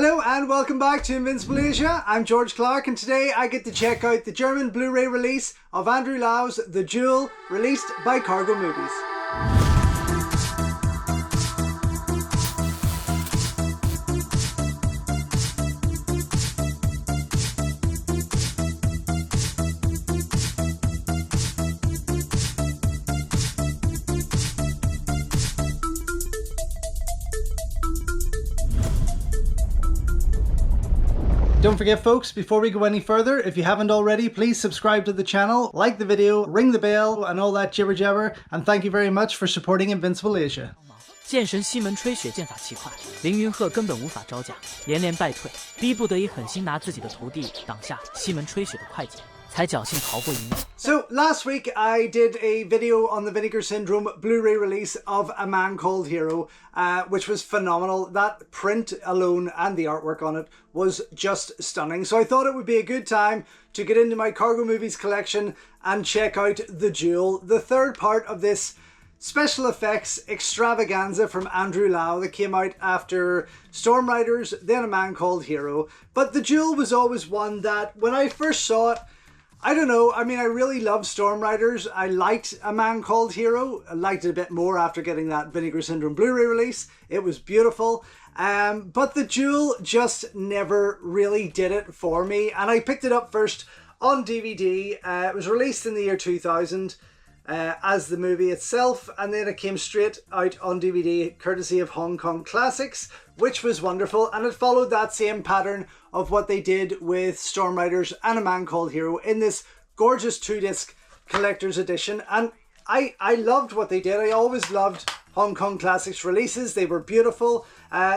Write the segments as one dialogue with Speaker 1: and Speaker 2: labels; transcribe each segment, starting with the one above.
Speaker 1: Hello and welcome back to Invincible Asia. I'm George Clark and today I get to check out the German Blu-ray release of Andrew Lau's The Duel, released by Cargo Movies. Don't forget folks, before we go any further, if you haven't already, please subscribe to the channel, like the video, ring the bell and all that jibber jabber, and thank you very much for supporting Invincible Asia.
Speaker 2: 剑神西门吹雪剑法奇快，凌云鹤根本无法招架，连连败退，逼不得已狠心拿自己的徒弟挡下西门吹雪的快剑，才侥幸逃过一命。
Speaker 1: So last week I did a video on the Vinegar Syndrome Blu-ray release of A Man Called Hero, which was phenomenal. That print alone and the artwork on it was just stunning. So I thought it would be a good time to get into my Cargo Movies collection and check out The Duel, the third part of this special effects extravaganza from Andrew Lau that came out after Storm Riders, then A Man Called Hero. But The Duel was always one that when I first saw it, I don't know, I mean, I really loved Storm Riders. I liked A Man Called Hero. I liked it a bit more after getting that Vinegar Syndrome Blu-ray release. It was beautiful. But The Duel just never really did it for me. And I picked it up first on DVD. It was released in the year 2000 as the movie itself. And then it came straight out on DVD courtesy of Hong Kong Classics, which was wonderful. And it followed that same pattern of what they did with Storm Riders and A Man Called Hero in this gorgeous 2-disc collector's edition. And I loved what they did. I always loved Hong Kong Classics releases. They were beautiful.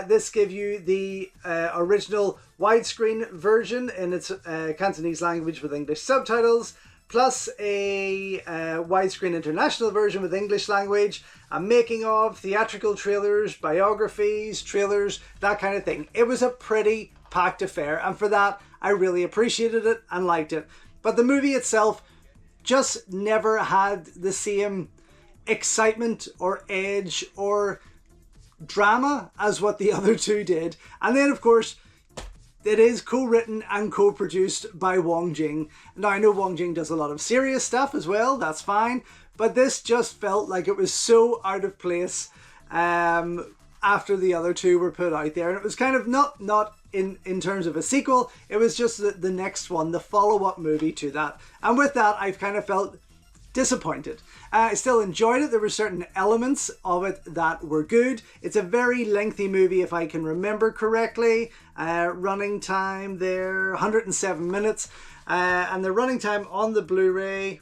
Speaker 1: This gave you the original widescreen version in its Cantonese language with English subtitles, plus a widescreen international version with English language, a making of, theatrical trailers, biographies, trailers, that kind of thing. It was a pretty packed affair, and for that I really appreciated it and liked it. But the movie itself just never had the same excitement or edge or drama as what the other two did. And then of course it is co-written and co-produced by Wong Jing. Now I know Wong Jing does a lot of serious stuff as well, that's fine, but this just felt like it was so out of place after the other two were put out there. And it was kind of not in terms of a sequel, it was just the next one, the follow-up movie to that. And with that, I've kind of felt disappointed. I still enjoyed it. There were certain elements of it that were good. It's a very lengthy movie if I can remember correctly. Running time there, 107 minutes. And the running time on the Blu-ray,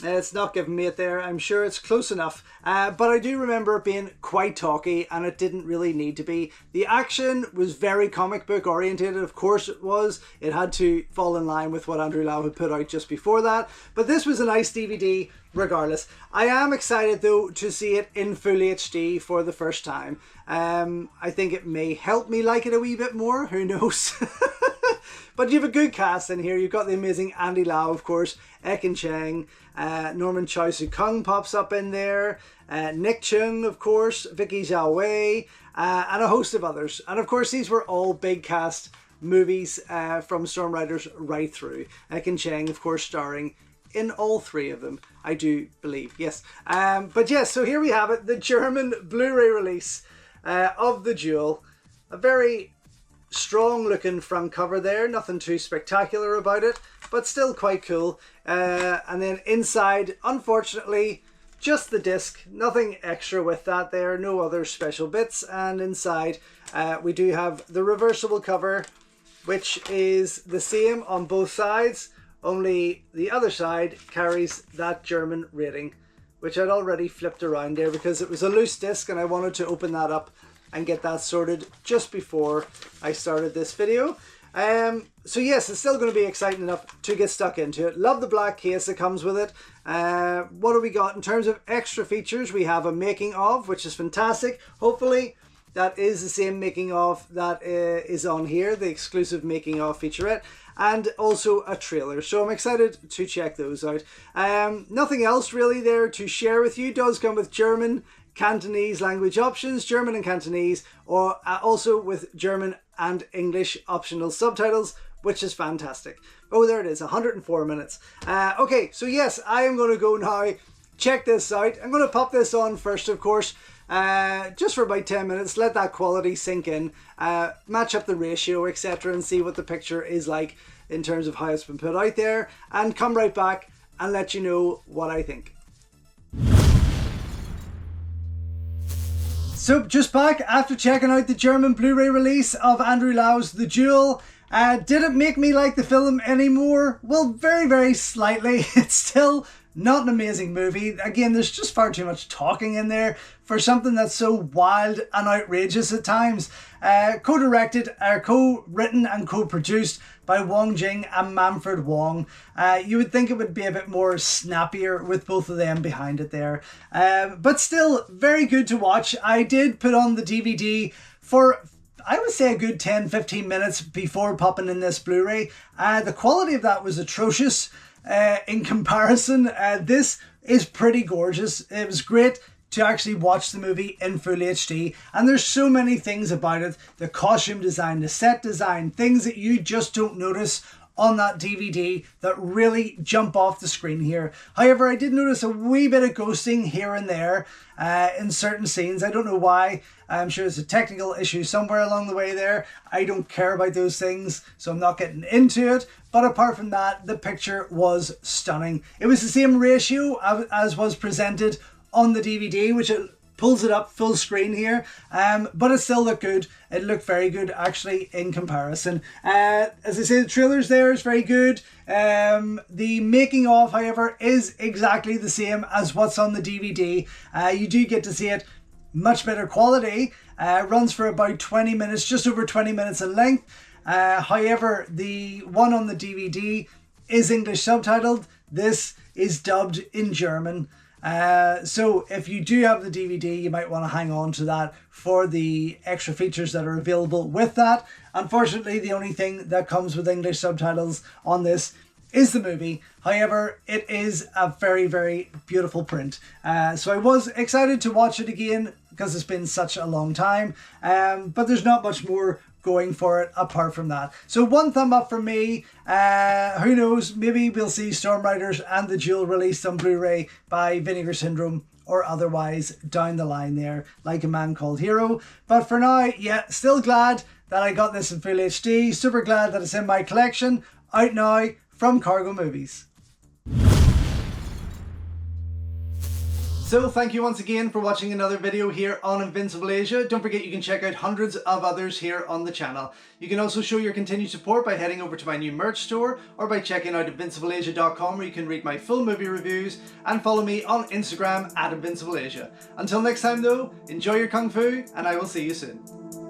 Speaker 1: it's not giving me it there. I'm sure it's close enough. But I do remember it being quite talky and it didn't really need to be. The action was very comic book orientated. Of course it was. It had to fall in line with what Andrew Lau had put out just before that. But this was a nice DVD regardless. I am excited though to see it in full HD for the first time. I think it may help me like it a wee bit more. Who knows? But you have a good cast in here. You've got the amazing Andy Lau, of course, Ekin Cheng, Norman Chow Su Kung pops up in there, Nick Chung, of course, Vicky Zhao Wei, and a host of others. And of course, these were all big cast movies from Storm Riders right through. Ekin Cheng, of course, starring in all three of them, I do believe, yes. But yes, so here we have it, the German Blu-ray release of The Duel. A very strong looking front cover there, nothing too spectacular about it, but still quite cool. And then inside, unfortunately, just the disc, nothing extra with that there, no other special bits. And inside we do have the reversible cover, which is the same on both sides, only the other side carries that German rating, which I'd already flipped around there because it was a loose disc and I wanted to open that up and get that sorted just before I started this video. So yes, it's still going to be exciting enough to get stuck into it. Love the black case that comes with it. What do we got in terms of extra features? We have a making of, which is fantastic. Hopefully that is the same making of that is on here, the exclusive making of featurette, and also a trailer. So I'm excited to check those out. Nothing else really there to share with you. It does come with German Cantonese language options, German and Cantonese, or also with German and English optional subtitles, which is fantastic. Oh, there it is, 104 minutes. Okay, so yes, I am going to go now check this out. I'm going to pop this on first, of course, just for about 10 minutes, let that quality sink in, match up the ratio, etc., and see what the picture is like in terms of how it's been put out there, and come right back and let you know what I think. So just back after checking out the German Blu-ray release of Andrew Lau's The Duel. Did it make me like the film anymore? Well, very, very slightly. It's still not an amazing movie. Again, there's just far too much talking in there for something that's so wild and outrageous at times. Co-directed, co-written and co-produced by Wong Jing and Manfred Wong. You would think it would be a bit more snappier with both of them behind it there. But still, very good to watch. I did put on the DVD for, I would say, a good 10-15 minutes before popping in this Blu-ray. The quality of that was atrocious in comparison. This is pretty gorgeous. It was great to actually watch the movie in full HD, and there's so many things about it, the costume design, the set design, things that you just don't notice on that DVD that really jump off the screen here. However, I did notice a wee bit of ghosting here and there in certain scenes. I don't know why. I'm sure it's a technical issue somewhere along the way there. I don't care about those things, so I'm not getting into it. But apart from that, the picture was stunning. It was the same ratio as was presented on the DVD, which it pulls it up full screen here, but it still looked good. It looked very good actually in comparison. As I say, the trailers there is very good. The making of, however, is exactly the same as what's on the DVD. You do get to see it much better quality. Runs for about 20 minutes, just over 20 minutes in length. However, the one on the DVD is English subtitled. This is dubbed in German. So if you do have the DVD, you might want to hang on to that for the extra features that are available with that. Unfortunately, the only thing that comes with English subtitles on this is the movie. However, it is a very, very beautiful print. So I was excited to watch it again because it's been such a long time. But there's not much more going for it apart from that. So one thumb up from me. Who knows, maybe we'll see Storm Riders and The Duel released on Blu-ray by Vinegar Syndrome or otherwise down the line there, like A Man Called Hero. But for now, yeah, still glad that I got this in full HD. Super glad that it's in my collection, out now from Cargo Movies. So thank you once again for watching another video here on Invincible Asia. Don't forget you can check out hundreds of others here on the channel. You can also show your continued support by heading over to my new merch store or by checking out invincibleasia.com, where you can read my full movie reviews and follow me on Instagram @InvincibleAsia. Until next time though, enjoy your Kung Fu and I will see you soon.